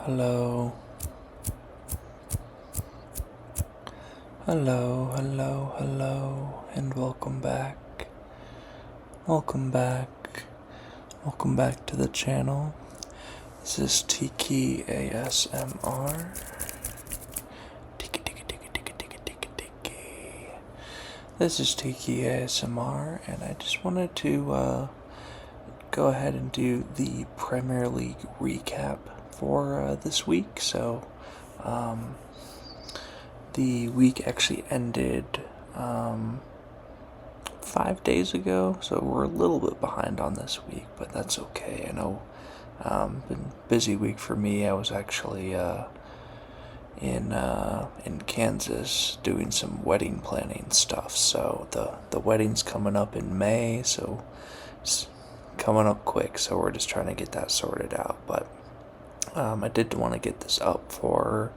Hello. Hello, hello, hello, and welcome back. Welcome back. Welcome back to the channel. This is Tiki ASMR. Tiki, tiki, tiki, tiki, tiki, tiki, tiki. This is Tiki ASMR, and I just wanted to go ahead and do the Premier League recap for this week. So, the week actually ended 5 days ago, so we're a little bit behind on this week, but that's okay. I know been a busy week for me. I was actually in Kansas doing some wedding planning stuff. So the wedding's coming up in May, so it's coming up quick. So we're just trying to get that sorted out. But I did want to get this up for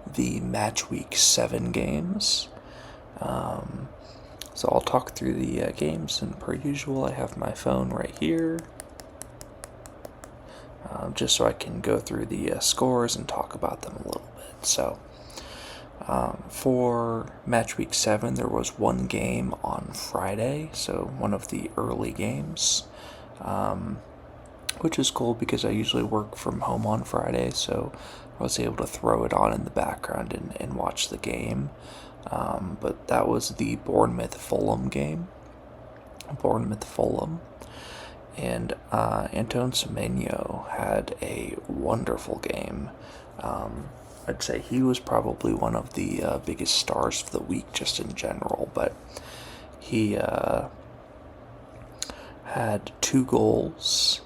the match week 7 games. So I'll talk through the games, and per usual, I have my phone right here, just so I can go through the scores and talk about them a little bit. So for match week 7, there was one game on Friday, so one of the early games. Which is cool because I usually work from home on Friday, so I was able to throw it on in the background and watch the game. But that was the Bournemouth-Fulham game. Bournemouth-Fulham. And Anton Semenyo had a wonderful game. I'd say he was probably one of the biggest stars of the week just in general, but he had 2 goals,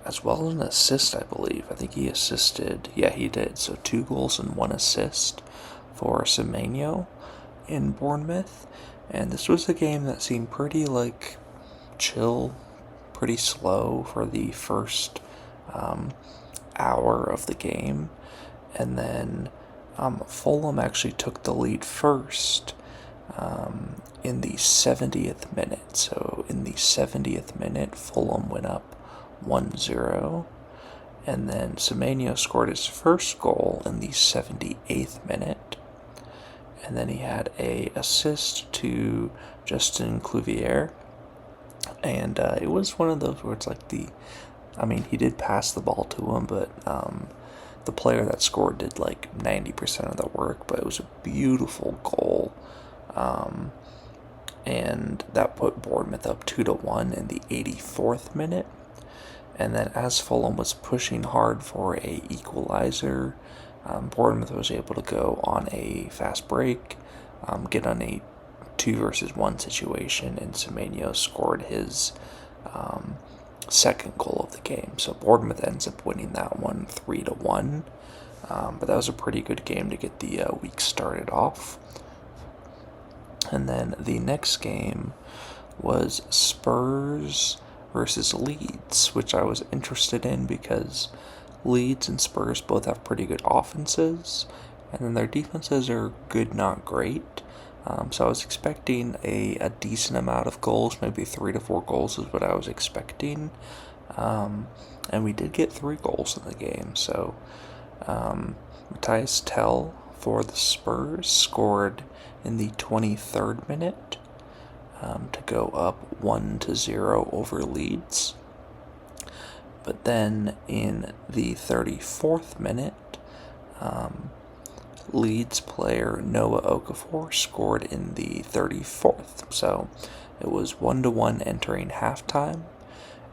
as well as an assist, I believe. I think he assisted. Yeah, he did. So 2 goals and 1 assist for Semenyo in Bournemouth. And this was a game that seemed pretty, chill, pretty slow for the first hour of the game. And then Fulham actually took the lead first in the 70th minute. So in the 70th minute, Fulham went up 1-0. And then Semenyo scored his first goal in the 78th minute. And then he had a assist to Justin Clouvier. And it was one of those where it's like he did pass the ball to him, but the player that scored did 90% of the work. But it was a beautiful goal. And that put Bournemouth up 2-1 in the 84th minute. And then as Fulham was pushing hard for a equalizer, Bournemouth was able to go on a fast break, get on a 2 versus 1 situation, and Semenyo scored his second goal of the game. So Bournemouth ends up winning that one 3-1. But that was a pretty good game to get the week started off. And then the next game was Spurs versus Leeds, which I was interested in because Leeds and Spurs both have pretty good offenses, and then their defenses are good, not great. So I was expecting a decent amount of goals, maybe 3 to 4 goals is what I was expecting. And we did get 3 goals in the game. So Matthias Tell for the Spurs scored in the 23rd minute to go up 1-0 over Leeds. But then in the 34th minute, Leeds player Noah Okafor scored in the 34th. So it was 1-1 entering halftime.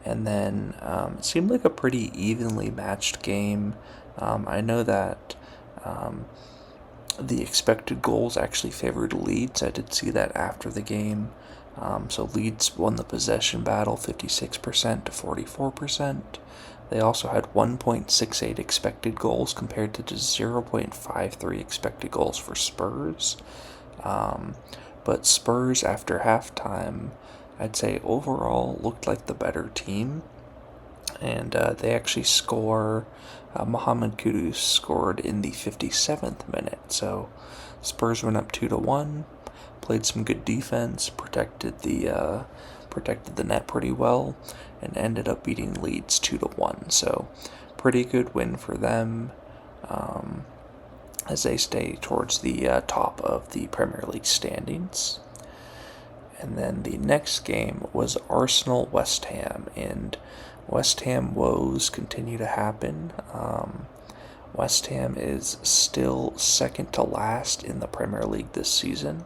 And then it seemed like a pretty evenly matched game. I know that the expected goals actually favored Leeds. I did see that after the game. So Leeds won the possession battle 56% to 44%. They also had 1.68 expected goals compared to just 0.53 expected goals for Spurs. But Spurs, after halftime, I'd say overall looked like the better team. And they actually score. Mohamed Kudus scored in the 57th minute. So Spurs went up 2-1. Played some good defense, protected the net pretty well, and ended up beating Leeds 2-1. So pretty good win for them, as they stay towards the top of the Premier League standings. And then the next game was Arsenal West Ham, and West Ham woes continue to happen. West Ham is still second to last in the Premier League this season,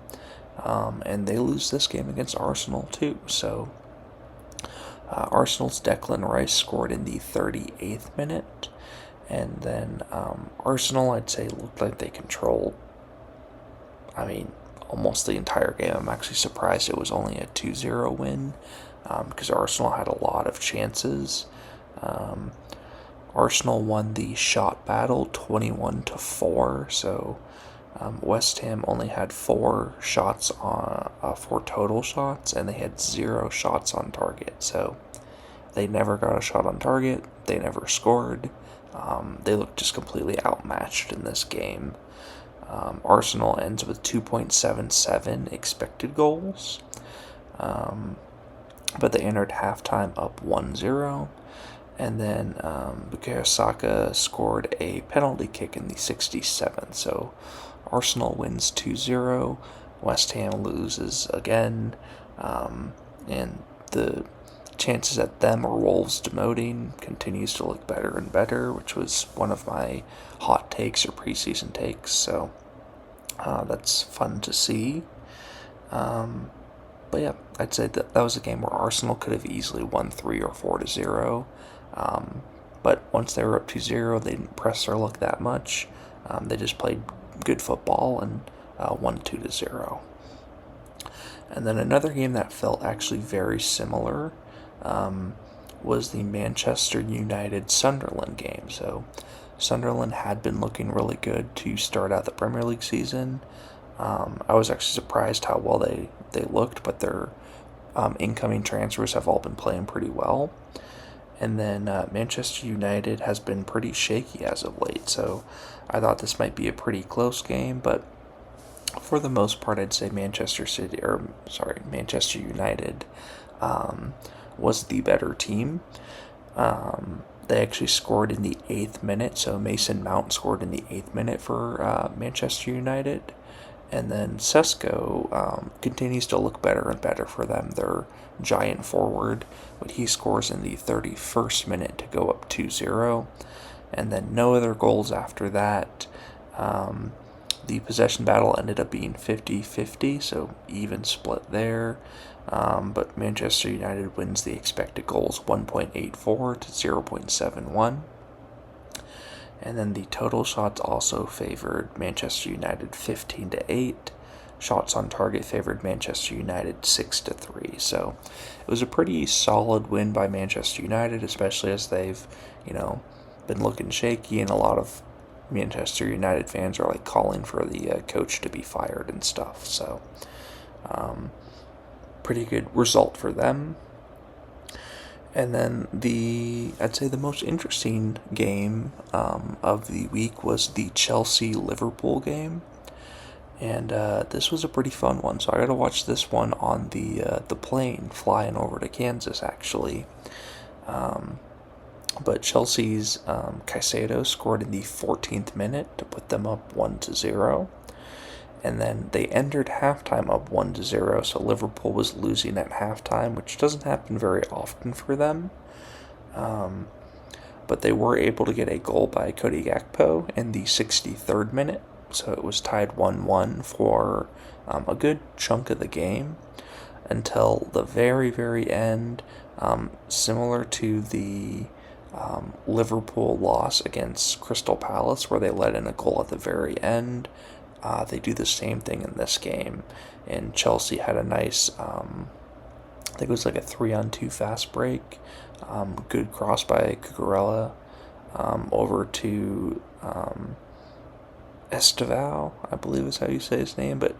and they lose this game against Arsenal too. So Arsenal's Declan Rice scored in the 38th minute, and then Arsenal, I'd say, looked like they controlled, almost the entire game. I'm actually surprised it was only a 2-0 win, because Arsenal had a lot of chances. Arsenal won the shot battle 21-4, so West Ham only had 4 total shots, and they had 0 shots on target. So they never got a shot on target. They never scored. They looked just completely outmatched in this game. Arsenal ends with 2.77 expected goals, but they entered halftime up 1-0. And then Bukayo Saka scored a penalty kick in the 67th. So Arsenal wins 2-0. West Ham loses again. And the chances at them or Wolves demoting continues to look better and better, which was one of my hot takes or preseason takes. So that's fun to see. But yeah, I'd say that was a game where Arsenal could have easily won 3 or 4-0. But once they were up 2-0, they didn't press their luck that much. They just played good football and won 2-0. And then another game that felt actually very similar was the Manchester United-Sunderland game. So Sunderland had been looking really good to start out the Premier League season. I was actually surprised how well they looked, but their incoming transfers have all been playing pretty well. And then Manchester United has been pretty shaky as of late, so I thought this might be a pretty close game, but for the most part, I'd say Manchester United was the better team. They actually scored in the 8th minute, so Mason Mount scored in the 8th minute for Manchester United. And then Sesko continues to look better and better for them. They're giant forward, but he scores in the 31st minute to go up 2-0. And then no other goals after that. The possession battle ended up being 50-50, so even split there. But Manchester United wins the expected goals 1.84 to 0.71. And then the total shots also favored Manchester United 15-8. Shots on target favored Manchester United 6-3. So it was a pretty solid win by Manchester United, especially as they've, been looking shaky, and a lot of Manchester United fans are calling for the coach to be fired and stuff. So pretty good result for them. And then I'd say the most interesting game of the week was the Chelsea-Liverpool game. And this was a pretty fun one, so I got to watch this one on the plane flying over to Kansas, actually. But Chelsea's Caicedo scored in the 14th minute to put them up 1-0. And then they entered halftime up 1-0, so Liverpool was losing at halftime, which doesn't happen very often for them. But they were able to get a goal by Cody Gakpo in the 63rd minute, so it was tied 1-1 for a good chunk of the game until the very, very end, similar to the Liverpool loss against Crystal Palace, where they let in a goal at the very end. They do the same thing in this game, and Chelsea had a nice, I think it was like a 3-on-2 fast break, good cross by Cucurella, over to Estevao, I believe is how you say his name, but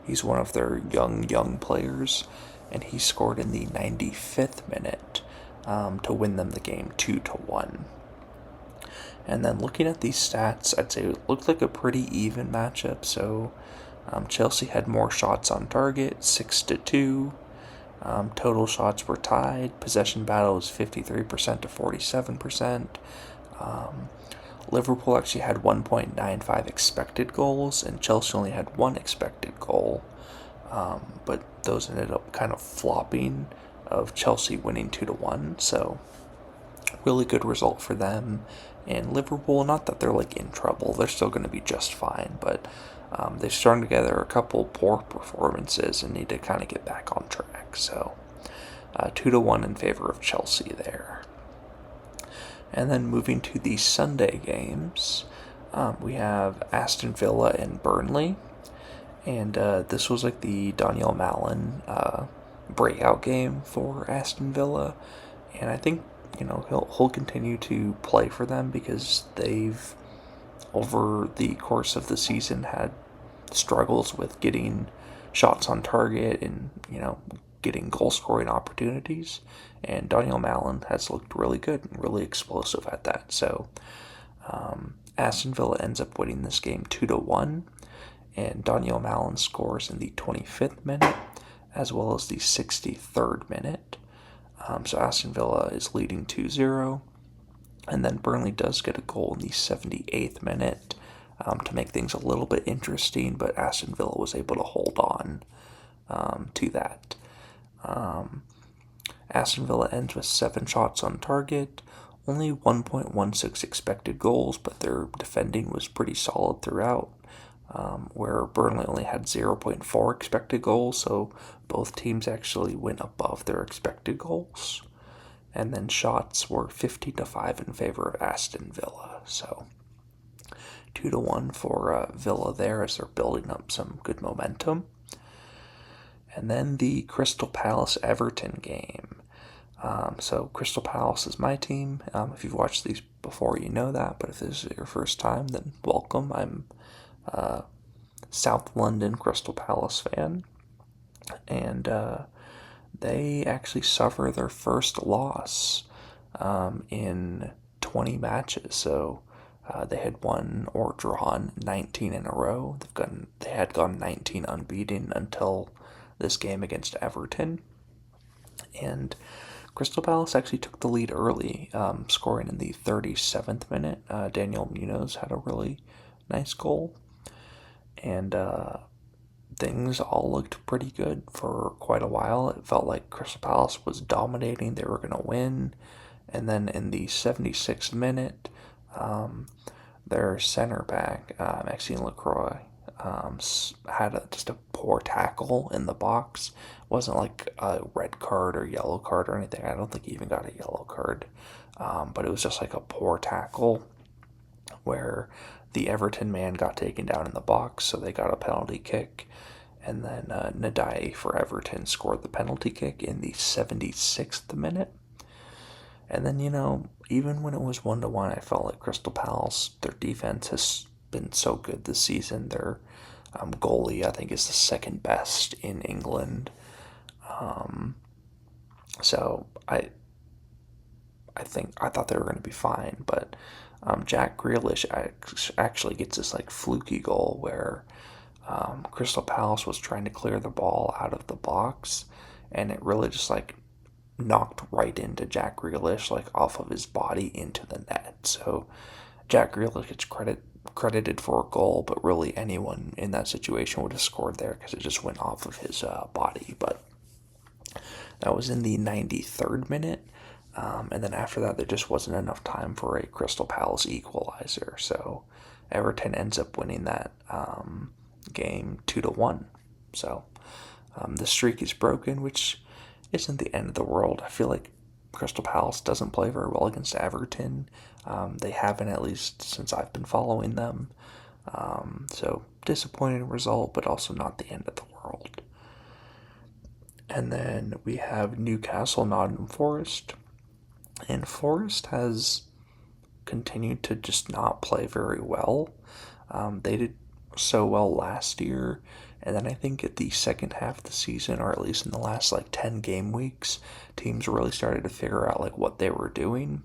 he's one of their young players, and he scored in the 95th minute to win them the game 2-1. And then looking at these stats, I'd say it looked like a pretty even matchup. So Chelsea had more shots on target, 6-2. Total shots were tied. Possession battle was 53% to 47%. Liverpool actually had 1.95 expected goals, and Chelsea only had one expected goal. But those ended up kind of flopping, of Chelsea winning 2-1. So really good result for them. And Liverpool, not that they're like in trouble, they're still going to be just fine, but they've strung together a couple poor performances and need to kind of get back on track. So 2-1 in favor of Chelsea there. And then moving to the Sunday games, we have Aston Villa and Burnley. And this was like the Daniel Mallon breakout game for Aston Villa. And I think, he'll continue to play for them because they've, over the course of the season, had struggles with getting shots on target and, getting goal scoring opportunities. And Daniel Mallon has looked really good and really explosive at that. So Aston Villa ends up winning this game 2-1. And Daniel Mallon scores in the 25th minute as well as the 63rd minute. So Aston Villa is leading 2-0. And then Burnley does get a goal in the 78th minute to make things a little bit interesting, but Aston Villa was able to hold on to that. Aston Villa ends with 7 shots on target, only 1.16 expected goals, but their defending was pretty solid throughout. Where Burnley only had 0.4 expected goals, so both teams actually went above their expected goals. And then shots were 50-5 in favor of Aston Villa. So 2-1 for Villa there as they're building up some good momentum. And then the Crystal Palace Everton game. So Crystal Palace is my team. If you've watched these before, you know that. But if this is your first time, then welcome. I'm South London Crystal Palace fan, and they actually suffer their first loss in 20 matches. So they had won or drawn 19 in a row. They had gone 19 unbeaten until this game against Everton, and Crystal Palace actually took the lead early, scoring in the 37th minute. Daniel Munoz had a really nice goal. And things all looked pretty good for quite a while. It felt like Crystal Palace was dominating. They were going to win. And then in the 76th minute, their center back, Maxime Lacroix, had just a poor tackle in the box. It wasn't like a red card or yellow card or anything. I don't think he even got a yellow card. But it was just like a poor tackle where the Everton man got taken down in the box, so they got a penalty kick. And then Nadai for Everton scored the penalty kick in the 76th minute. And then, even when it was 1-1, I felt like Crystal Palace, their defense has been so good this season. Their goalie, I think, is the second best in England. So I thought they were going to be fine, but Jack Grealish actually gets this like fluky goal where Crystal Palace was trying to clear the ball out of the box, and it really just like knocked right into Jack Grealish, like off of his body into the net. So Jack Grealish gets credited for a goal, but really anyone in that situation would have scored there because it just went off of his body. But that was in the 93rd minute. And then after that, there just wasn't enough time for a Crystal Palace equalizer. So Everton ends up winning that game 2-1. So the streak is broken, which isn't the end of the world. I feel like Crystal Palace doesn't play very well against Everton. They haven't, at least since I've been following them. So disappointing result, but also not the end of the world. And then we have Newcastle Nottingham Forest. And Forest has continued to just not play very well. They did so well last year, and then I think at the second half of the season, or at least in the last like 10 game weeks, teams really started to figure out like what they were doing.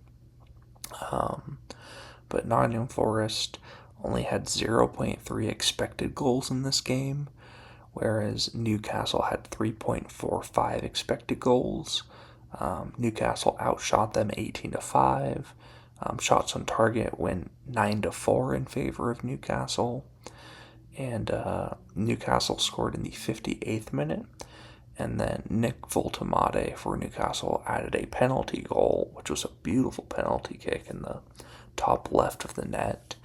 But Nottingham Forest only had 0.3 expected goals in this game, whereas Newcastle had 3.45 expected goals. Newcastle outshot them 18-5. Shots on target went 9-4 in favor of Newcastle, and Newcastle scored in the 58th minute. And then Nick Voltemade for Newcastle added a penalty goal, which was a beautiful penalty kick in the top left of the net,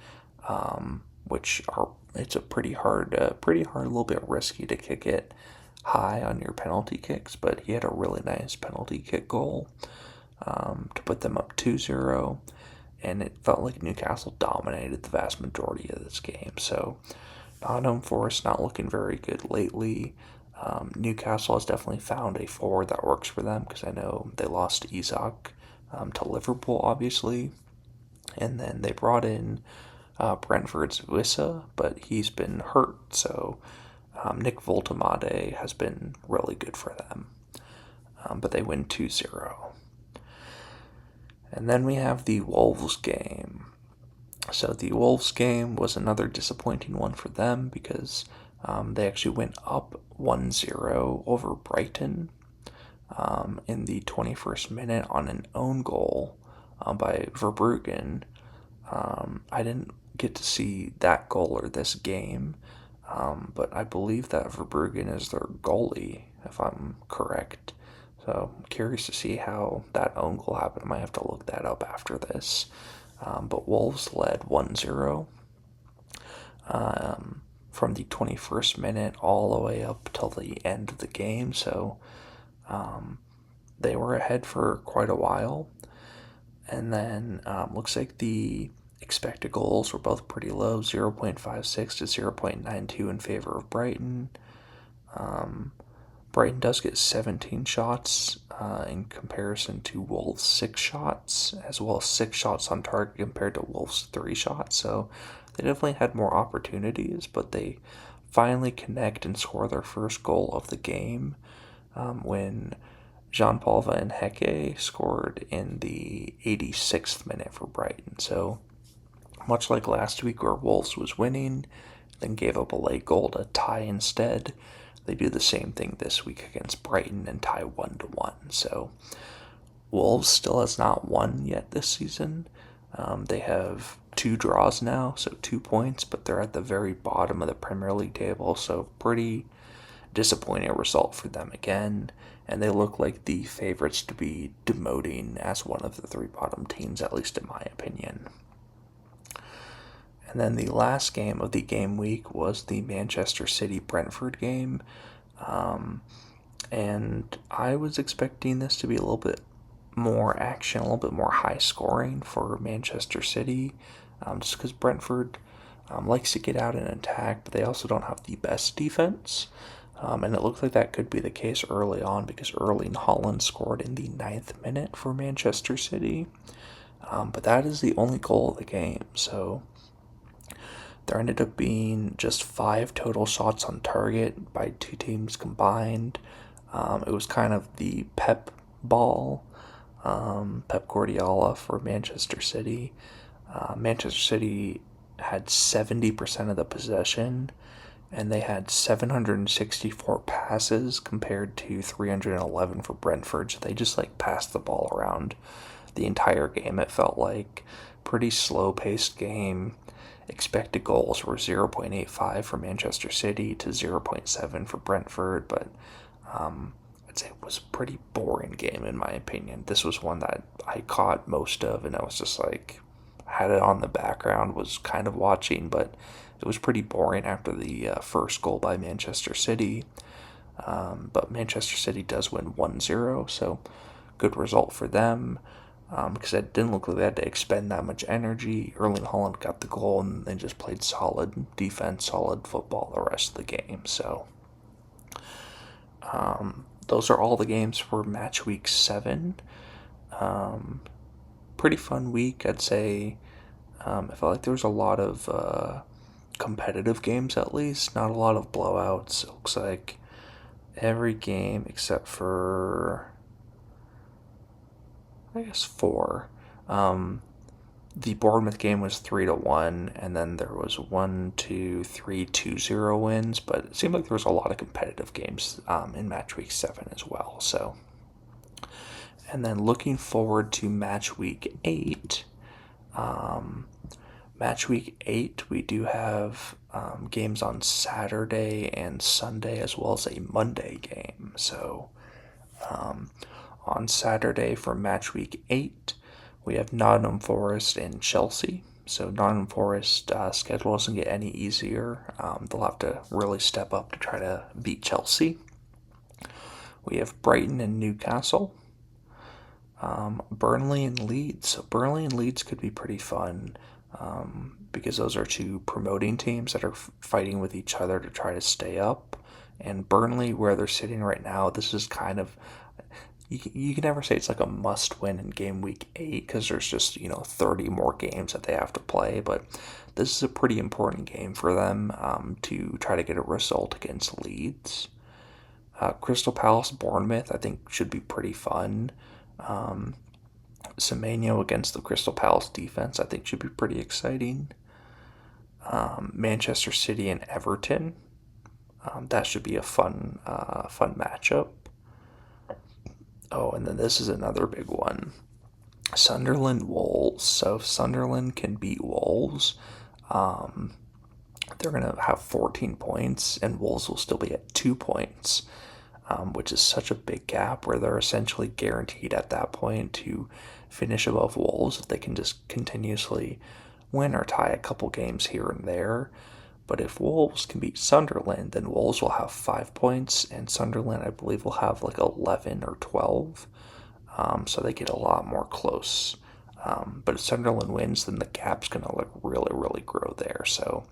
it's a pretty hard, a little bit risky to kick it high on your penalty kicks, but he had a really nice penalty kick goal to put them up 2-0, and it felt like Newcastle dominated the vast majority of this game. So Nottingham Forest not looking very good lately. Newcastle has definitely found a forward that works for them, because I know they lost Isak to Liverpool, obviously, and then they brought in Brentford's Wissa, but he's been hurt, so Nick Voltemade has been really good for them. But they win 2-0. And then we have the Wolves game. So the Wolves game was another disappointing one for them, because they actually went up 1-0 over Brighton in the 21st minute on an own goal by Verbruggen. I didn't get to see that goal or this game, but I believe that Verbruggen is their goalie, if I'm correct. So I'm curious to see how that own goal happened. I might have to look that up after this. But Wolves led 1-0 from the 21st minute all the way up till the end of the game. So they were ahead for quite a while. And then looks like the expected goals were both pretty low, 0.56 to 0.92 in favor of Brighton. Brighton does get 17 shots in comparison to Wolves' 6 shots, as well as 6 shots on target compared to Wolves' 3 shots. So they definitely had more opportunities, but they finally connect and score their first goal of the game when Jean-Paul Van Hecke scored in the 86th minute for Brighton. So much like last week where Wolves was winning, then gave up a late goal to tie instead, they do the same thing this week against Brighton and tie 1-1. So Wolves still has not won yet this season. They have 2 draws now, so 2 points, but they're at the very bottom of the Premier League table, so pretty disappointing result for them again. And they look like the favorites to be demoting as one of the 3 bottom teams, at least in my opinion. And then the last game of the game week was the Manchester City-Brentford game. And I was expecting this to be a little bit more action, a little bit more high scoring for Manchester City, just because Brentford likes to get out and attack, but they also don't have the best defense. And it looked like that could be the case early on, because Erling Haaland scored in the 9th minute for Manchester City. But that is the only goal of the game, so there ended up being just 5 total shots on target by 2 teams combined. It was kind of the Pep ball, Pep Guardiola for Manchester City. Manchester City had 70% of the possession, and they had 764 passes compared to 311 for Brentford. So they just passed the ball around the entire game. It felt like pretty slow-paced game. Expected goals were 0.85 for Manchester City to 0.7 for Brentford, but I'd say it was a pretty boring game in my opinion. This was one that I caught most of, and I was just had it on the background, was kind of watching, but it was pretty boring after the first goal by Manchester City. But Manchester City does win 1-0, so good result for them. Because it didn't look like they had to expend that much energy. Erling Haaland got the goal, and they just played solid defense, solid football the rest of the game. So those are all the games for match week 7. Pretty fun week, I'd say. I felt like there was a lot of competitive games, at least. Not a lot of blowouts. It looks like every game except for, I guess, 4. The Bournemouth game was 3-1, and then there was 2-0 wins, but it seemed like there was a lot of competitive games in match week 7 as well. So, and then looking forward to match week 8, Match week 8, we do have games on Saturday and Sunday, as well as a Monday game. So on Saturday for match week 8, we have Nottingham Forest and Chelsea. So Nottingham Forest schedule doesn't get any easier. They'll have to really step up to try to beat Chelsea. We have Brighton and Newcastle. Burnley and Leeds. So Burnley and Leeds could be pretty fun because those are two promoting teams that are fighting with each other to try to stay up. And Burnley, where they're sitting right now, this is kind of, you can never say it's like a must win in game week 8 because there's just 30 more games that they have to play, but this is a pretty important game for them to try to get a result against Leeds. Crystal Palace Bournemouth I think should be pretty fun. Semenyo against the Crystal Palace defense I think should be pretty exciting. Manchester City and Everton, that should be a fun matchup. Oh, and then this is another big one. Sunderland Wolves. So if Sunderland can beat Wolves, they're going to have 14 points, and Wolves will still be at 2 points, which is such a big gap where they're essentially guaranteed at that point to finish above Wolves if they can just continuously win or tie a couple games here and there. But if Wolves can beat Sunderland, then Wolves will have 5 points, and Sunderland, I believe, will have like 11 or 12. So they get a lot more close. But if Sunderland wins, then the gap's going to really, really grow there. So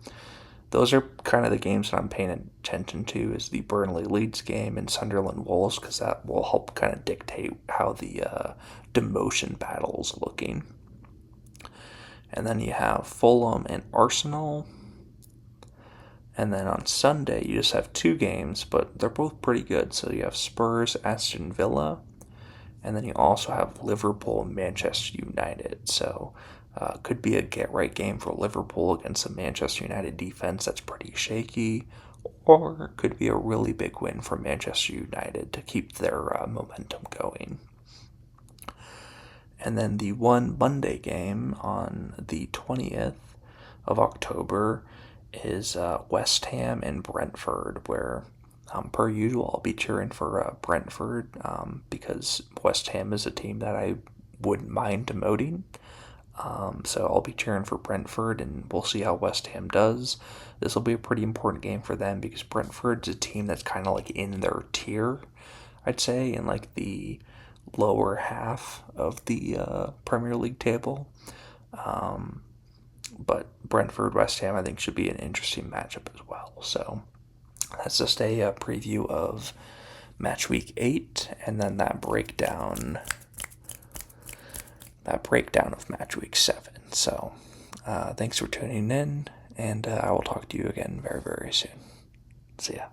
those are kind of the games that I'm paying attention to, is the Burnley Leeds game and Sunderland Wolves, because that will help kind of dictate how the demotion battle is looking. And then you have Fulham and Arsenal. And then on Sunday, you just have 2 games, but they're both pretty good. So you have Spurs, Aston Villa, and then you also have Liverpool and Manchester United. So could be a get-right game for Liverpool against a Manchester United defense that's pretty shaky, or could be a really big win for Manchester United to keep their momentum going. And then the one Monday game on the 20th of October is West Ham and Brentford, where per usual I'll be cheering for Brentford because West Ham is a team that I wouldn't mind demoting. So I'll be cheering for Brentford, and we'll see how West Ham does. This will be a pretty important game for them because Brentford's a team that's kind of like in their tier, I'd say, in like the lower half of the Premier League table. But Brentford, West Ham, I think should be an interesting matchup as well. So that's just a preview of match week 8, and then that breakdown of match week 7. So thanks for tuning in, and I will talk to you again very, very soon. See ya.